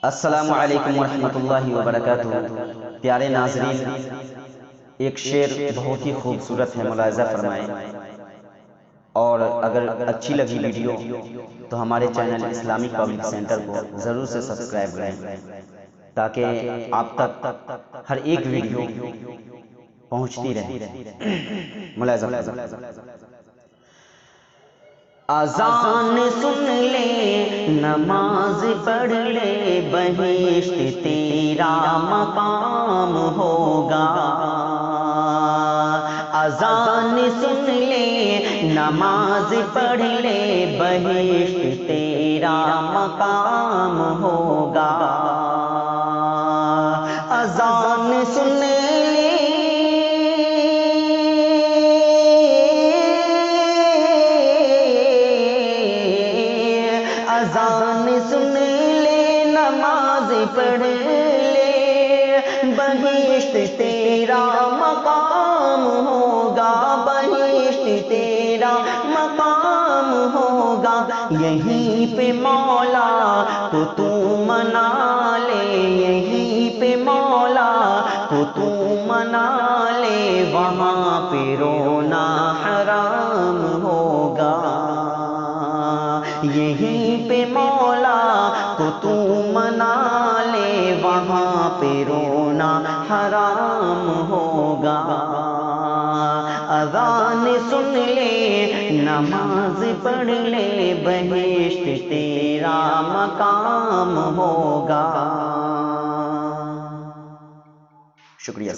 السلام علیکم ورحمۃ اللہ وبرکاتہ۔ پیارے ناظرین، ایک شعر بہت ہی خوبصورت ہے، ملاحظہ فرمائیں، اور اگر اچھی لگی ویڈیو تو ہمارے چینل اسلامک پبلک سینٹر کو ضرور سے سبسکرائب کریں تاکہ آپ تک ہر ایک ویڈیو پہنچتی رہے۔ ملاحظہ فرمائیں۔ اذان سن لے، نماز پڑھ لے، بہشت تیرا مقام ہوگا۔ اذان سن لے، نماز پڑھ لے، بہشت تیرا مقام ہوگا۔ اذان سن لے، اذان سن لے، نماز پڑھ لے، بہشت تیرا مقام ہوگا، بہشت تیرا مقام ہوگا۔ یہیں پہ مولا کو تو منا لے، یہیں پہ مولا کو تو منا لے، وہاں پہ رونا حرام ہوگا۔ یہیں پہ مولا کو تو منا لے، وہاں پہ رونا حرام ہوگا۔ اذان سن لے، نماز پڑھ لے، بہشت تیرا مقام ہوگا۔ شکریہ۔